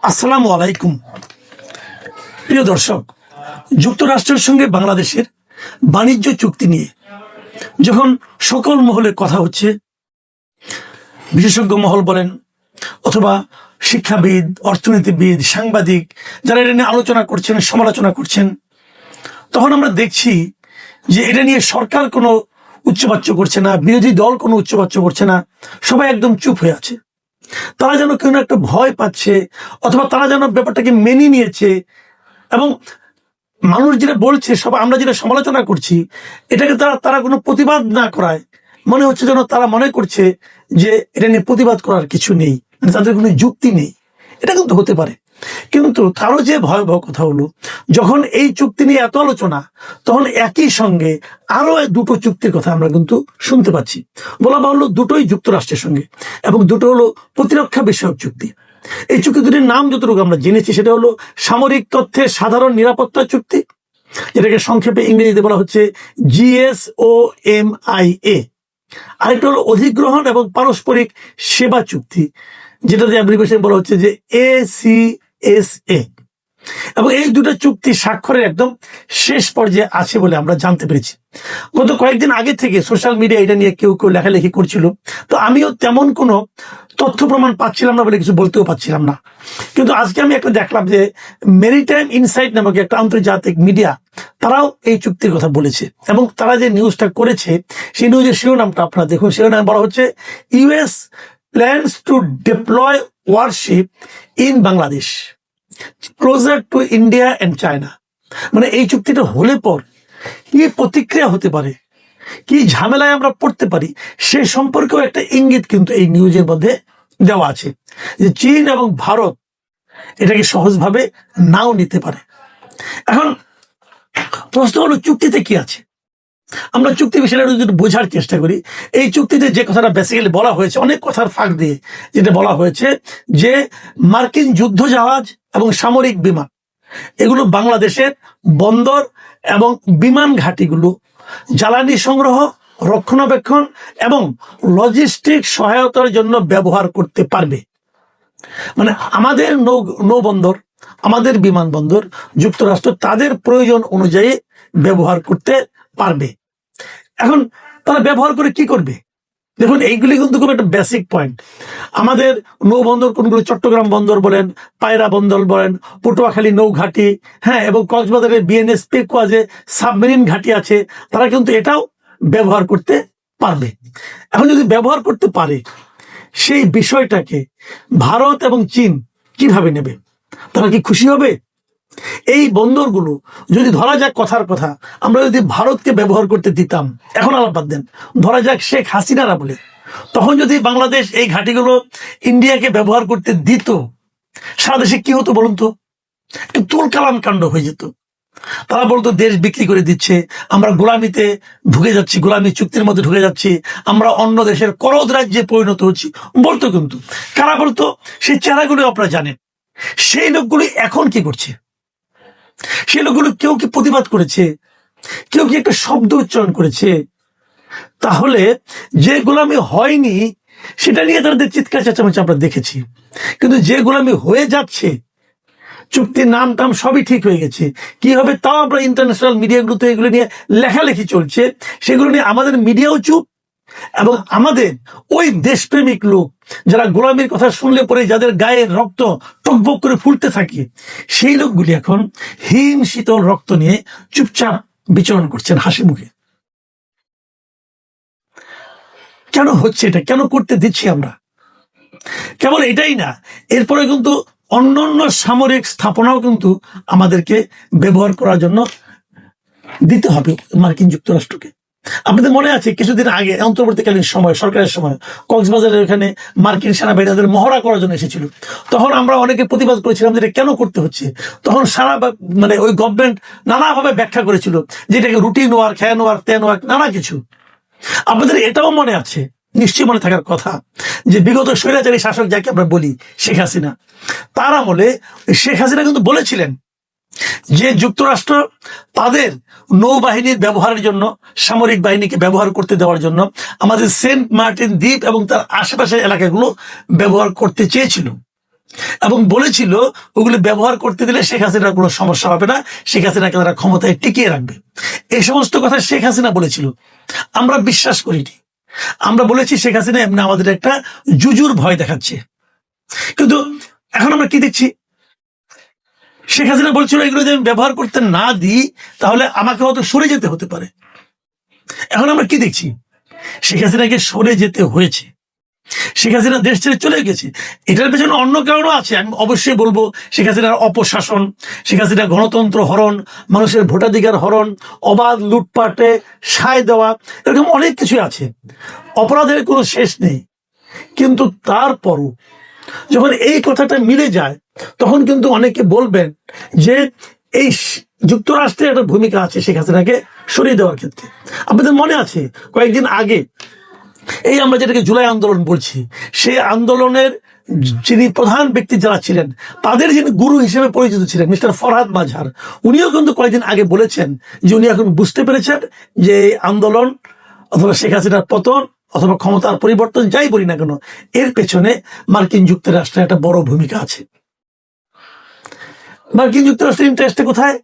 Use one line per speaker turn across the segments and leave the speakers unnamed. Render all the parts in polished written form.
আসসালামু আলাইকুম। প্রিয় দর্শক, যুক্তরাষ্ট্রের সঙ্গে বাংলাদেশের বাণিজ্য চুক্তি নিয়ে যখন সকল মহলে কথা হচ্ছে, বিশেষজ্ঞ মহল বলেন অথবা শিক্ষাবিদ, অর্থনীতিবিদ, সাংবাদিক যারা এটা নিয়ে আলোচনা করছেন, সমালোচনা করছেন, তখন আমরা দেখছি যে এটা নিয়ে সরকার কোনো উচ্চবাচ্য করছে না, বিরোধী দল কোনো উচ্চবাচ্য করছে না, সবাই একদম চুপ হয়ে আছে। তারা যেন কেউ একটা ভয় পাচ্ছে অথবা তারা যেন ব্যাপারটাকে মেনে নিয়েছে এবং মানুষ যেটা বলছে, সবাই আমরা যেটা সমালোচনা করছি, এটাকে তারা কোনো প্রতিবাদ না করায় মনে হচ্ছে যেন তারা মনে করছে যে এটা নিয়ে প্রতিবাদ করার কিছু নেই, মানে তাদের কোনো যুক্তি নেই। এটা কিন্তু হতে পারে, কিন্তু তারও যে ভয়াবহ কথা হলো, যখন এই চুক্তি নিয়ে এত আলোচনা, তখন একই সঙ্গে আরো দুটো চুক্তির কথা আমরা কিন্তু শুনতে পাচ্ছি। বলা বাহুল্য দুটোই যুক্তরাষ্ট্রের সঙ্গে, এবং দুটো হলো প্রতিরক্ষা বিষয়ক চুক্তি। এই চুক্তি দুটির নাম যতটুকু আমরা জেনেছি সেটা হলো সামরিক তথ্যের সাধারণ নিরাপত্তা চুক্তি, যেটাকে সংক্ষেপে ইংরেজিতে বলা হচ্ছে GSOMIA। আরেকটা হলো অধিগ্রহণ এবং পারস্পরিক সেবা চুক্তি, যেটাতে অ্যাব্রিভিয়েশন বলা হচ্ছে যে ACSA। এবং এই দুটো চুক্তি স্বাক্ষরের একদম শেষ পর্যায়ে আছে বলে আমরা জানতে পেরেছি। গত কয়েকদিন আগে থেকে সোশ্যাল মিডিয়া এটা নিয়ে কেউ কেউ লেখালেখি করছিল, তো আমিও তেমন কোনো তথ্য প্রমাণ পাচ্ছিলাম না বলে কিছু বলতেও পারছিলাম না। কিন্তু আজকে আমি একটা দেখলাম যে মেরিটাইম ইনসাইট নামক একটা আন্তর্জাতিক মিডিয়া, তারাও এই চুক্তির কথা বলেছে, এবং তারা যে নিউজটা করেছে সেই নিউজের শিরোনামটা আপনারা দেখুন। শিরোনাম বলা হচ্ছে US plans to deploy warship in Bangladesh closer to India and China। মানে এই চুক্তিটা হলে পর কি প্রতিক্রিয়া হতে পারে, কি ঝামেলায় আমরা পড়তে পারি, সে সম্পর্কেও একটা ইঙ্গিত কিন্তু এই নিউজের মধ্যে দেওয়া আছে, যে চীন এবং ভারত এটাকে সহজভাবে নাও নিতে পারে। এখন প্রশ্ন হলো, চুক্তিতে কি আছে? আমরা চুক্তি বিষয়টা যদি বোঝার চেষ্টা করি, এই চুক্তিতে যে কথাটা বেসিক্যালি বলা হয়েছে, অনেক কথার ফাঁক দিয়ে যেটা বলা হয়েছে, যে মার্কিন যুদ্ধ জাহাজ এবং সামরিক বিমান এগুলো বাংলাদেশের বন্দর এবং বিমান ঘাঁটিগুলো জ্বালানি সংগ্রহ, রক্ষণাবেক্ষণ এবং লজিস্টিক সহায়তার জন্য ব্যবহার করতে পারবে। মানে আমাদের নৌবন্দর, আমাদের বিমানবন্দর যুক্তরাষ্ট্র তাদের প্রয়োজন অনুযায়ী ব্যবহার করতে পারবে। এখন তারা ব্যবহার করে কি করবে? দেখুন, এইগুলি কিন্তু খুব একটা বেসিক পয়েন্ট। আমাদের নৌবন্দর কোনগুলো, চট্টগ্রাম বন্দর বলেন, পায়রা বন্দর বলেন, পটুয়াখালী নৌঘাটি, হ্যাঁ, এবং কক্সবাজারের বিএনএস পেকুয়া যে সাবমেরিন ঘাটি আছে, তারা কিন্তু এটাও ব্যবহার করতে পারবে। এখন যদি ব্যবহার করতে পারে, সেই বিষয়টাকে ভারত এবং চীন কিভাবে নেবে? তারা কি খুশি হবে? এই বন্দরগুলো যদি ধরা যাক, কথার কথা, আমরা যদি ভারতকে ব্যবহার করতে দিতাম, এখন আলাপ বাদ দেন, ধরা যাক শেখ হাসিনারা বলে, তখন যদি বাংলাদেশ এই ঘাটিগুলো ইন্ডিয়াকে ব্যবহার করতে দিত, সারা দেশে কি হতো বলুন তো? একটু তুলকালাম কাণ্ড হয়ে যেত। তারা বলতো দেশ বিক্রি করে দিচ্ছে, আমরা গোলামিতে ঢুকে যাচ্ছি, গোলামি চুক্তির মধ্যে ঢুকে যাচ্ছি, আমরা অন্য দেশের করদ রাজ্যে পরিণত হচ্ছি বলতো। কিন্তু কারা বলতো? সেই চেহারাগুলো আপনারা জানেন। সেই লোকগুলি এখন কি করছে? সেই লোকগুলো কেউ কি প্রতিবাদ করেছে? কেউ কি একটা শব্দ উচ্চারণ করেছে? তাহলে যে গোলামি হয়নি সেটা নিয়ে তাদের চিৎকার চেঁচামেচি আমরা দেখেছি, কিন্তু যে গোলামি হয়ে যাচ্ছে, চুক্তির নাম টাম সবই ঠিক হয়ে গেছে, কি হবে তাও আমরা ইন্টারন্যাশনাল মিডিয়াগুলোতে এগুলো নিয়ে লেখালেখি চলছে, সেগুলো নিয়ে আমাদের মিডিয়াও চুপ। এবং আমাদের ওই দেশপ্রেমিক লোক যারা গোলামির কথা শুনলে পরে যাদের গায়ের রক্ত টকবক করে ফুলতে থাকে, সেই লোকগুলি এখন হিম শীতল রক্ত নিয়ে চুপচাপ বিচরণ করছেন হাসি মুখে। কেন হচ্ছে এটা? কেন করতে দিচ্ছি আমরা? কেবল এটাই না, এরপরে কিন্তু অন্যান্য সামরিক স্থাপনাও কিন্তু আমাদেরকে ব্যবহার করার জন্য দিতে হবে মার্কিন যুক্তরাষ্ট্রকে। আপনাদের মনে আছে কিছুদিন আগে অন্তর্বর্তীকালীন সময়, সরকারের সময়, কক্সবাজারের এখানে মার্কিন সেনাবাহিনী তাদের মহড়া করার জন্য এসেছিল। তখন আমরা অনেকে প্রতিবাদ করেছিলাম যে এটা কেন করতে হচ্ছে। তখন সারা মানে ওই গভর্নমেন্ট নানাভাবে ব্যাখ্যা করেছিল যে এটাকে রুটিন ওয়ার্ক, হ্যান ওয়ার্ক, ত্যান ওয়ার্ক, নানা কিছু। আপনাদের এটাও মনে আছে, নিশ্চয়ই মনে থাকার কথা, যে বিগত স্বৈরাচারী শাসক যাকে আমরা বলি শেখ হাসিনা, তার আমলে শেখ হাসিনা কিন্তু বলেছিলেন যে যুক্তরাষ্ট্র তাদের নৌবাহিনীর ব্যবহারের জন্য, সামরিক বাহিনীকে ব্যবহার করতে দেওয়ার জন্য আমাদের সেন্ট মার্টিন দ্বীপ এবং তার আশেপাশের এলাকাগুলো ব্যবহার করতে চেয়েছিল। এবং বলেছিল ওগুলি ব্যবহার করতে দিলে শেখ হাসিনার কোনো সমস্যা হবে না, শেখ হাসিনাকে তারা ক্ষমতায় টিকিয়ে রাখবে। এই সমস্ত কথা শেখ হাসিনা বলেছিল, আমরা বিশ্বাস করিনি। আমরা বলেছি শেখ হাসিনা এমনি আমাদের একটা জুজুর ভয় দেখাচ্ছে। কিন্তু এখন আমরা কি দেখছি, শেখ হাসিনা বলছিল এগুলো যদি আমি ব্যবহার করতে না দিই তাহলে আমাকে হয়তো সরে যেতে হতে পারে। এখন আমরা কি দেখছি, শেখ হাসিনাকে সরে যেতে হয়েছে, শেখ হাসিনা দেশ ছেড়ে চলে গেছে। এটার পেছনে অন্য কারণও আছে, আমি অবশ্যই বলবো। শেখ হাসিনার অপশাসন, শেখ হাসিনার গণতন্ত্র হরণ, মানুষের ভোটাধিকার হরণ, অবাধ লুটপাটে সায় দেওয়া, এরকম অনেক কিছুই আছে। অপরাধের কোনো শেষ নেই। কিন্তু তারপরও যখন এই কথাটা মিলে যায় তখন কিন্তু অনেকে বলবেন যে এই যুক্তরাষ্ট্রের একটা ভূমিকা আছে শেখ হাসিনাকে সরিয়ে দেওয়ার ক্ষেত্রে। আপনাদের মনে আছে কয়েকদিন আগে এই আমরা যেটাকে জুলাই আন্দোলন বলছি, সেই আন্দোলনের যিনি প্রধান ব্যক্তি যারা ছিলেন, তাদের যিনি গুরু হিসেবে পরিচিত ছিলেন মিস্টার ফরহাদ মাজহার, উনিও কিন্তু কয়েকদিন আগে বলেছেন যে উনি এখন বুঝতে পেরেছেন যে এই আন্দোলন অথবা শেখ হাসিনার পতন অথবা ক্ষমতার পরিবর্তন যাই বলি না কেন, এর পেছনে মার্কিন যুক্তরাষ্ট্রের একটা বড় ভূমিকা আছে। মার্কিন যুক্তরাষ্ট্রের ইন্টারেস্টে কোথায়,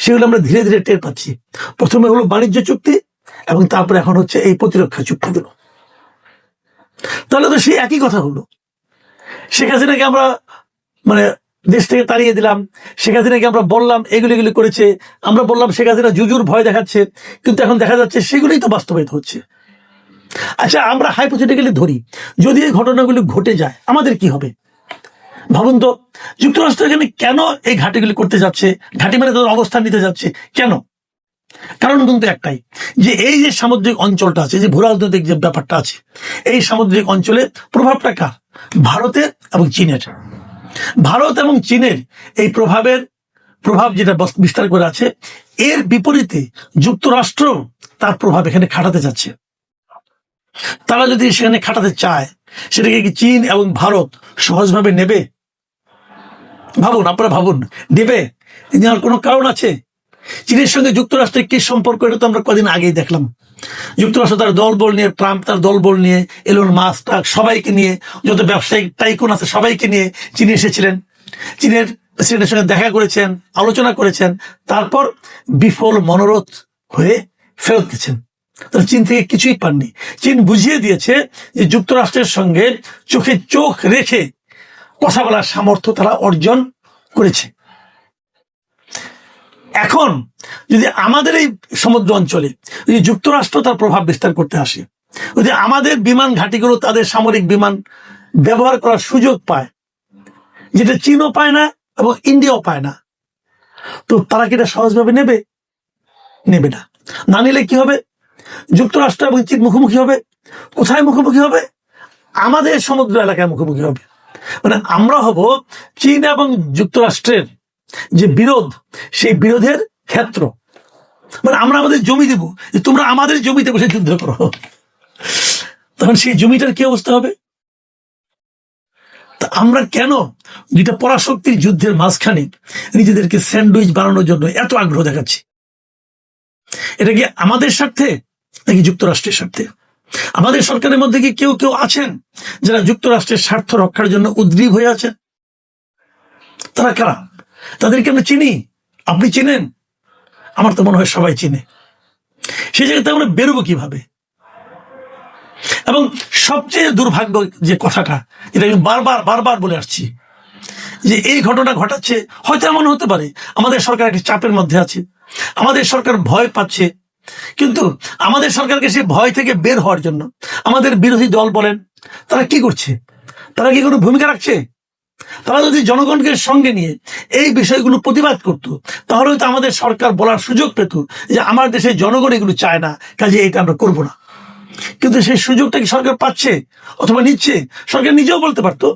সেগুলো আমরা ধীরে ধীরে টের পাচ্ছি। প্রথমে হলো বাণিজ্য চুক্তি এবং তারপরে এখন হচ্ছে এই প্রতিরক্ষা চুক্তিগুলো। তাহলে তো সেই একই কথা হলো, শেখ হাসিনাকে আমরা দেশ থেকে তাড়িয়ে দিলাম, শেখ হাসিনাকে আমরা বললাম এগুলি করেছে, আমরা বললাম শেখ হাসিনা জুজুর ভয় দেখাচ্ছে, কিন্তু এখন দেখা যাচ্ছে সেগুলোই তো বাস্তবায়িত হচ্ছে। আচ্ছা, আমরা হাইপোথেটিক্যালি ধরি যদি এই ঘটনাগুলি ঘটে যায় আমাদের কি হবে? ভাবুন তো, যুক্তরাষ্ট্র এখানে কেন এই ঘাঁটিগুলি করতে যাচ্ছে, ঘাঁটি তাদের অবস্থান নিতে যাচ্ছে কেন? কারণ কিন্তু একটাই, যে এই যে সামুদ্রিক অঞ্চলটা আছে, যে ভূরাজনৈতিক যে ব্যাপারটা আছে, এই সামুদ্রিক অঞ্চলে প্রভাবটা কার? ভারতের এবং চীনের। ভারত এবং চীনের এই প্রভাব যেটা বিস্তার করে আছে, এর বিপরীতে যুক্তরাষ্ট্র তার প্রভাব এখানে খাটাতে যাচ্ছে। তারা যদি সেখানে খাটাতে চায়, সেটাকে কি চীন এবং ভারত সহজভাবে নেবে? আপনারা ভাবুন, নেবে? নেওয়ার কোনো কারণ আছে? চীনের সঙ্গে যুক্তরাষ্ট্রের কি সম্পর্ক, এটা তো আমরা কদিন আগেই দেখলাম। যুক্তরাষ্ট্র তার দলবল নিয়ে, ট্রাম্প তার দলবল নিয়ে, এলন মাস্ক সবাইকে নিয়ে, যত ব্যবসায়িক টাইকুন আছে সবাইকে নিয়ে চীনে এসেছিলেন, চীনের প্রেসিডেন্টের সঙ্গে দেখা করেছেন, আলোচনা করেছেন, তারপর বিফল মনোরথ হয়ে ফেরত গেছেন। তারা চীন থেকে কিছুই পাননি। চীন বুঝিয়ে দিয়েছে যে যুক্তরাষ্ট্রের সঙ্গে চোখে চোখ রেখে কথা বলার সামর্থ্য তারা অর্জন করেছে। এখন যদি আমাদের এই সমুদ্র অঞ্চলে যদি যুক্তরাষ্ট্র তার প্রভাব বিস্তার করতে আসে, যদি আমাদের বিমান ঘাঁটিগুলো তাদের সামরিক বিমান ব্যবহার করার সুযোগ পায়, যেটা চীনও পায় না এবং ইন্ডিয়াও পায় না, তো তারা কি এটা সহজভাবে নেবে? নেবে না। না নিলে কি হবে? যুক্তরাষ্ট্র এবং চীন মুখোমুখি হবে। কোথায় মুখোমুখি হবে? আমাদের সমুদ্র এলাকায় মুখোমুখি হবে। আমরা হব চীন এবং যুক্তরাষ্ট্রের যে বিরোধ, সেই বিরোধের ক্ষেত্র। আমরা আমাদের জমি দেব, যে তোমরা আমাদের জমিতে বসে যুদ্ধ করো। তখন সেই জমিটার কি অবস্থা হবে? তা আমরা কেন যেটা পরাশক্তির যুদ্ধের মাঝখানে নিজেদেরকে স্যান্ডউইচ বানানোর জন্য এত আগ্রহ দেখাচ্ছি? এটা কি আমাদের স্বার্থে নাকি যুক্তরাষ্ট্রের স্বার্থে? আমাদের সরকারের মধ্যে কি কেউ কেউ আছেন যারা যুক্তরাষ্ট্রের স্বার্থ রক্ষার জন্য উদ্গ্রীব হয়ে আছেন? তারা কারা? তাদেরকে আমরা চিনি, আপনি চিনেন, আমার তো মনে হয় সবাই চিনে। সেই জায়গাতে আমরা বেরোবো কিভাবে? এবং সবচেয়ে দুর্ভাগ্য যে কথাটা, যেটা আমি বারবার বলে আসছি, যে এই ঘটনা ঘটাচ্ছে, হয়তো এমন হতে পারে আমাদের সরকার একটা চাপের মধ্যে আছে, আমাদের সরকার ভয় পাচ্ছে, কিন্তু আমাদের সরকারকে সে ভয় থেকে বের হওয়ার জন্য আমাদের বিরোধী দল বলেন, তারা কি করছে? তারা কি কোনো ভূমিকা রাখছে? তারা যদি জনগণকে সঙ্গে নিয়ে এই বিষয়গুলো প্রতিবাদ করত, তাহলে তো আমাদের সরকার বলার সুযোগ পেত যে আমার দেশের জনগণ এগুলো চায় না, কাজে এটা আমরা করবো না। কিন্তু সেই সুযোগটা কি সরকার পাচ্ছে অথবা নিচ্ছে? সরকার নিজেও বলতে পারতো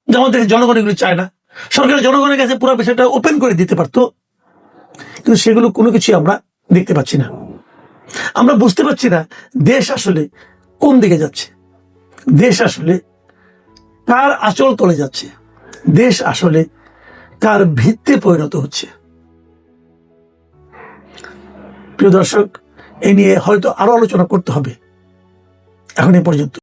যে আমাদের জনগণ এগুলো চায় না, সরকার জনগণের কাছে পুরো বিষয়টা ওপেন করে দিতে পারতো। কিন্তু সেগুলো কোনো কিছু আমরা দেখতে পাচ্ছি না। আমরা বুঝতে পারছি না দেশ আসলে কোন দিকে যাচ্ছে, দেশ আসলে কার আঁচল তলে যাচ্ছে, দেশ আসলে কার ভিত্তিতে পরিণত হচ্ছে। প্রিয় দর্শক, এ নিয়ে হয়তো আরো আলোচনা করতে হবে। এখন এ পর্যন্ত।